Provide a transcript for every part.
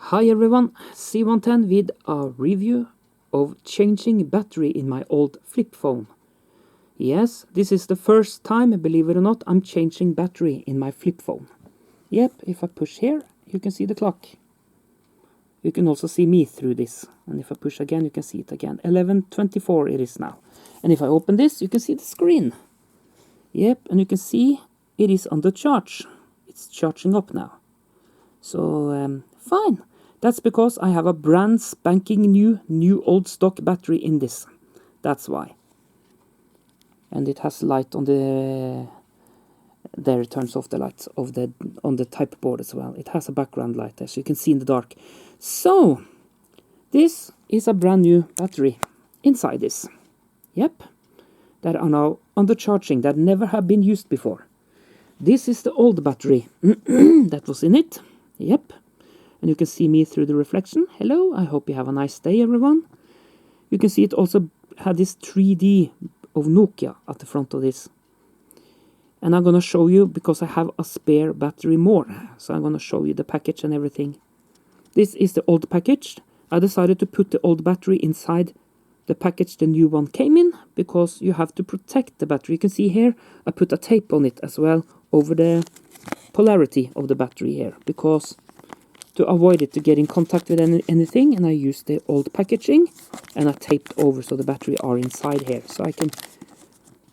Hi everyone, C110 with a review of changing battery in my old flip phone. Yes, this is the first time, believe it or not, I'm changing battery in my flip phone. Yep, if I push here, you can see the clock. You can also see me through this. And if I push again, you can see it again. 11:24 it is now. And if I open this, you can see the screen. Yep, and you can see it is under charge. It's charging up now. So, fine. That's because I have a brand spanking new old stock battery in this. That's why. And it has light on the... There it turns off the lights of on the type board as well. It has a background light as you can see in the dark. So, this is a brand new battery inside this. Yep. That are now under charging, that never have been used before. This is the old battery that was in it. Yep. And you can see me through the reflection. Hello, I hope you have a nice day, everyone. You can see it also had this 3D of Nokia at the front of this. And I'm going to show you, because I have a spare battery more. So I'm going to show you the package and everything. This is the old package. I decided to put the old battery inside the package the new one came in, because you have to protect the battery. You can see here, I put a tape on it as well over the polarity of the battery here, because to avoid it to get in contact with anything, and I used the old packaging and I taped over so the battery are inside here, so I can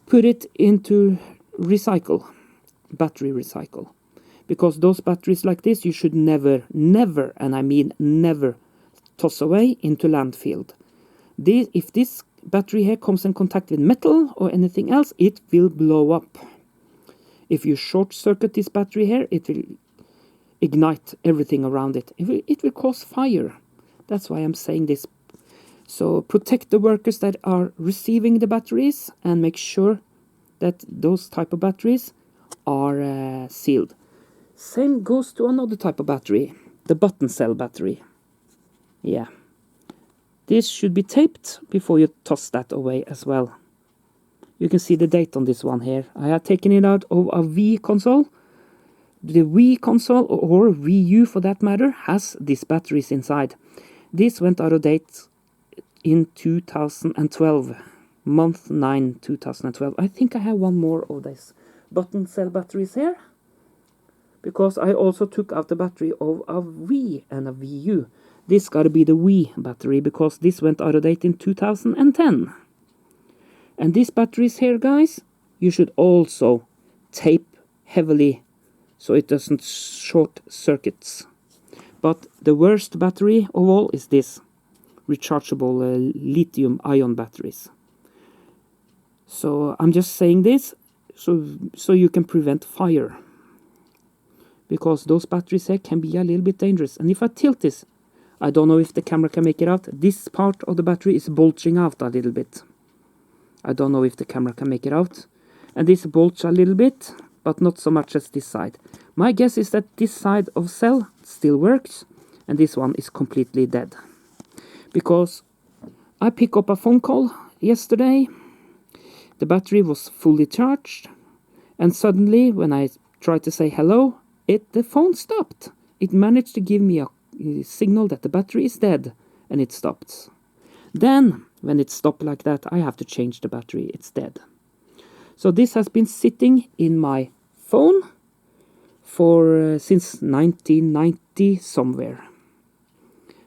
put it into battery recycle, because those batteries like this you should never, and I mean never, toss away into landfill. If this battery here comes in contact with metal or anything else, it will blow up. If you short circuit this battery here, it will ignite everything around it. It will cause fire. That's why I'm saying this. So protect the workers that are receiving the batteries and make sure that those type of batteries are sealed. Same goes to another type of battery, the button cell battery. Yeah. This should be taped before you toss that away as well. You can see the date on this one here. I have taken it out of a Wii console. The Wii console, or Wii U for that matter, has these batteries inside. This went out of date in 2012. Month 9, 2012. I think I have one more of these button cell batteries here, because I also took out the battery of a Wii and a Wii U. This gotta be the Wii battery, because this went out of date in 2010. And these batteries here, guys, you should also tape heavily so it doesn't short circuits. But the worst battery of all is this rechargeable lithium ion batteries. So I'm just saying this so you can prevent fire, because those batteries here can be a little bit dangerous. And if I tilt this, I don't know if the camera can make it out. This part of the battery is bulging out a little bit. I don't know if the camera can make it out. And this bulges a little bit, but not so much as this side. My guess is that this side of cell still works, and this one is completely dead. Because I picked up a phone call yesterday. The battery was fully charged, and suddenly when I tried to say hello, the phone stopped. It managed to give me a signal that the battery is dead, and it stopped. Then, when it stopped like that, I have to change the battery. It's dead. So this has been sitting in my phone for since 1990 somewhere.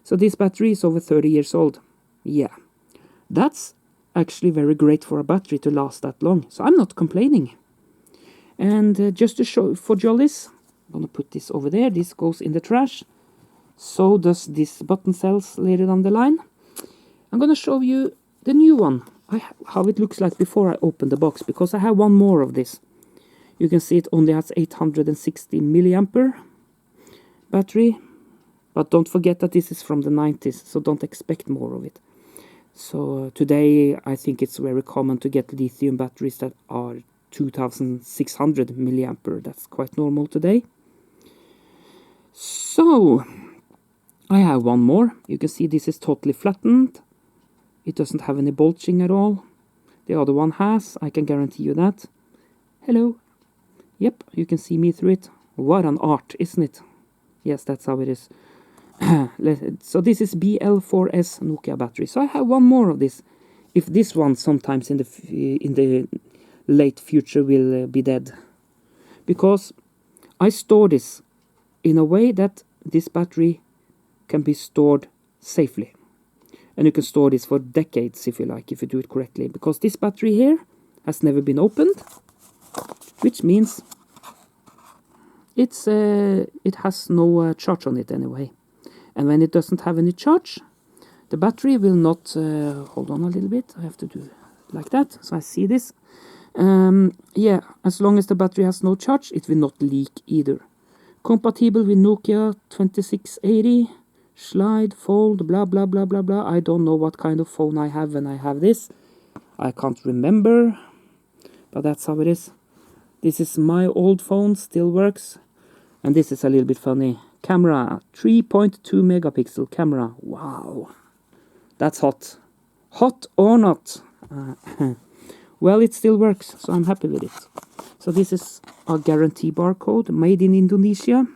So this battery is over 30 years old. Yeah, that's actually very great for a battery to last that long. So I'm not complaining. And just to show for jollies, I'm gonna put this over there. This goes in the trash. So does this button cells later down the line. I'm gonna show you the new one, how it looks like before I open the box, because I have one more of this. You can see it only has 860 milliampere battery, but don't forget that this is from the 90s, so don't expect more of it. So today I think it's very common to get lithium batteries that are 2600 milliampere. That's quite normal today. So I have one more. You can see this is totally flattened. It doesn't have any bulging at all. The other one has, I can guarantee you that. Hello. Yep, you can see me through it. What an art, isn't it? Yes, that's how it is. So this is BL4S Nokia battery. So I have one more of this. If this one sometimes in the late future will be dead, because I store this in a way that this battery can be stored safely, and you can store this for decades if you like, if you do it correctly. Because this battery here has never been opened, which means it has no charge on it anyway. And when it doesn't have any charge, the battery will not, hold on a little bit, I have to do like that, so I see this. Yeah, as long as the battery has no charge, it will not leak either. Compatible with Nokia 2680, slide, fold, blah, blah, blah, blah, blah. I don't know what kind of phone I have when I have this. I can't remember, but that's how it is. This is my old phone, still works. And this is a little bit funny. Camera, 3.2 megapixel camera. Wow, that's hot. Hot or not? Well, it still works, so I'm happy with it. So this is a guarantee barcode, made in Indonesia.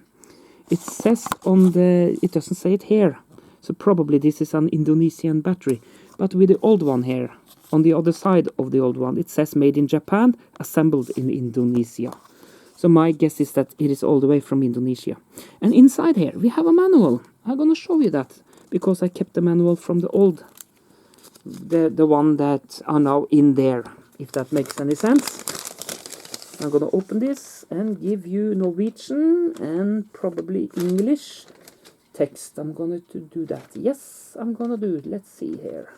It says on the, it doesn't say it here, so probably this is an Indonesian battery. But with the old one here, on the other side of the old one, it says made in Japan, assembled in Indonesia. So my guess is that it is all the way from Indonesia. And inside here, we have a manual. I'm gonna show you that, because I kept the manual from the old, the one that are now in there, if that makes any sense. I'm gonna open this and give you Norwegian and probably English text. I'm gonna do that. Yes, I'm gonna do it. Let's see here.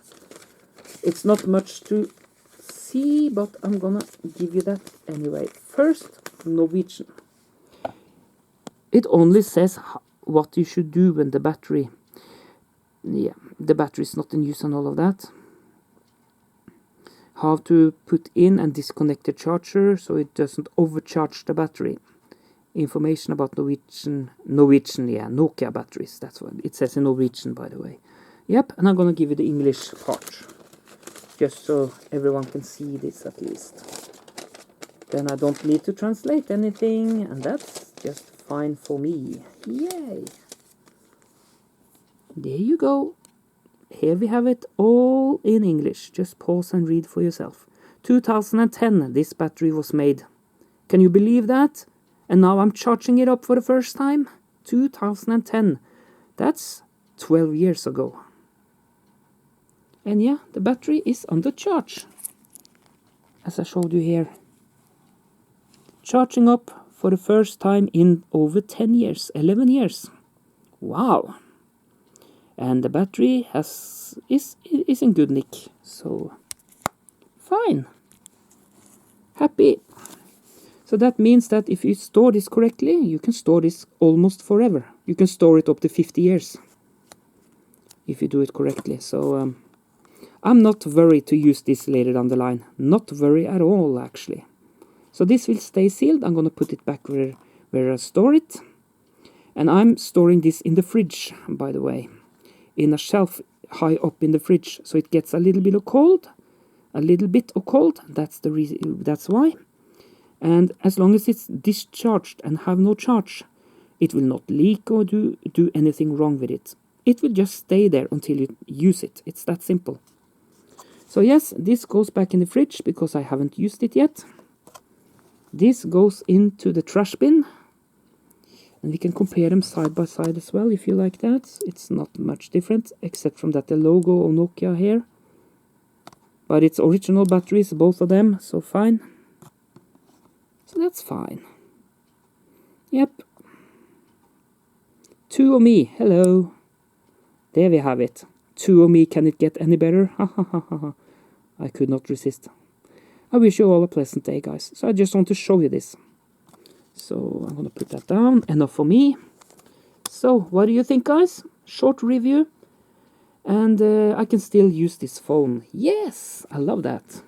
It's not much to see, but I'm gonna give you that anyway. First, Norwegian. It only says what you should do when the battery, yeah, the battery is not in use and all of that. How to put in and disconnect the charger so it doesn't overcharge the battery. Information about Norwegian, yeah, Nokia batteries. That's what it says in Norwegian, by the way. Yep, and I'm gonna give you the English part, just so everyone can see this at least. Then I don't need to translate anything, and that's just fine for me. Yay! There you go. Here we have it all in English. Just pause and read for yourself. 2010, this battery was made. Can you believe that? And now I'm charging it up for the first time? 2010. That's 12 years ago. And yeah, the battery is under charge, as I showed you here. Charging up for the first time in over 10 years, 11 years. Wow. And the battery is in good nick, so fine. Happy. So that means that if you store this correctly, you can store this almost forever. You can store it up to 50 years if you do it correctly. So I'm not worried to use this later down the line. Not worried at all, actually. So this will stay sealed. I'm going to put it back where I store it. And I'm storing this in the fridge, by the way. In a shelf high up in the fridge, so it gets a little bit of cold. A little bit of cold. That's the reason. That's why. And as long as it's discharged and have no charge, it will not leak or do anything wrong with it. It will just stay there until you use it. It's that simple. So yes, this goes back in the fridge because I haven't used it yet. This goes into the trash bin. And we can compare them side by side as well, if you like that. It's not much different, except from that the logo of Nokia here. But it's original batteries, both of them, so fine. So that's fine. Yep. Two of me, hello. There we have it. Two of me, can it get any better? Ha ha ha ha. I could not resist. I wish you all a pleasant day, guys. So I just want to show you this. So I'm going to put that down. Enough for me. So what do you think, guys? Short review. And I can still use this phone. Yes, I love that.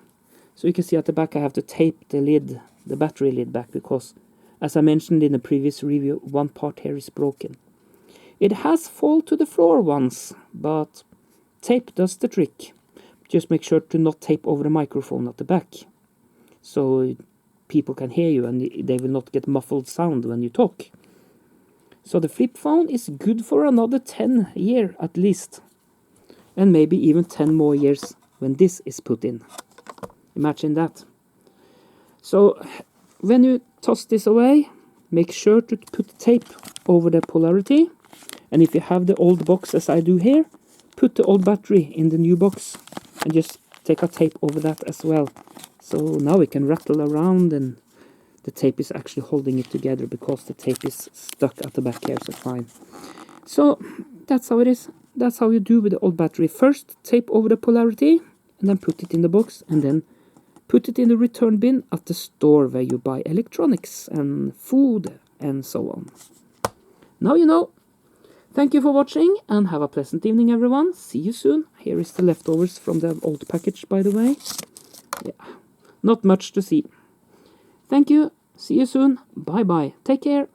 So you can see at the back I have to tape the lid, the battery lid back, because as I mentioned in the previous review, one part here is broken. It has fallen to the floor once, but tape does the trick. Just make sure to not tape over the microphone at the back, so people can hear you and they will not get muffled sound when you talk. So the flip phone is good for another 10 years at least. And maybe even 10 more years when this is put in. Imagine that. So when you toss this away, make sure to put tape over the polarity. And if you have the old box as I do here, put the old battery in the new box and just take a tape over that as well. So now it can rattle around and the tape is actually holding it together because the tape is stuck at the back here, so fine. So that's how it is. That's how you do with the old battery. First, tape over the polarity and then put it in the box and then put it in the return bin at the store where you buy electronics and food and so on. Now you know. Thank you for watching and have a pleasant evening, everyone. See you soon. Here is the leftovers from the old package, by the way. Yeah, not much to see. Thank you. See you soon. Bye-bye. Take care.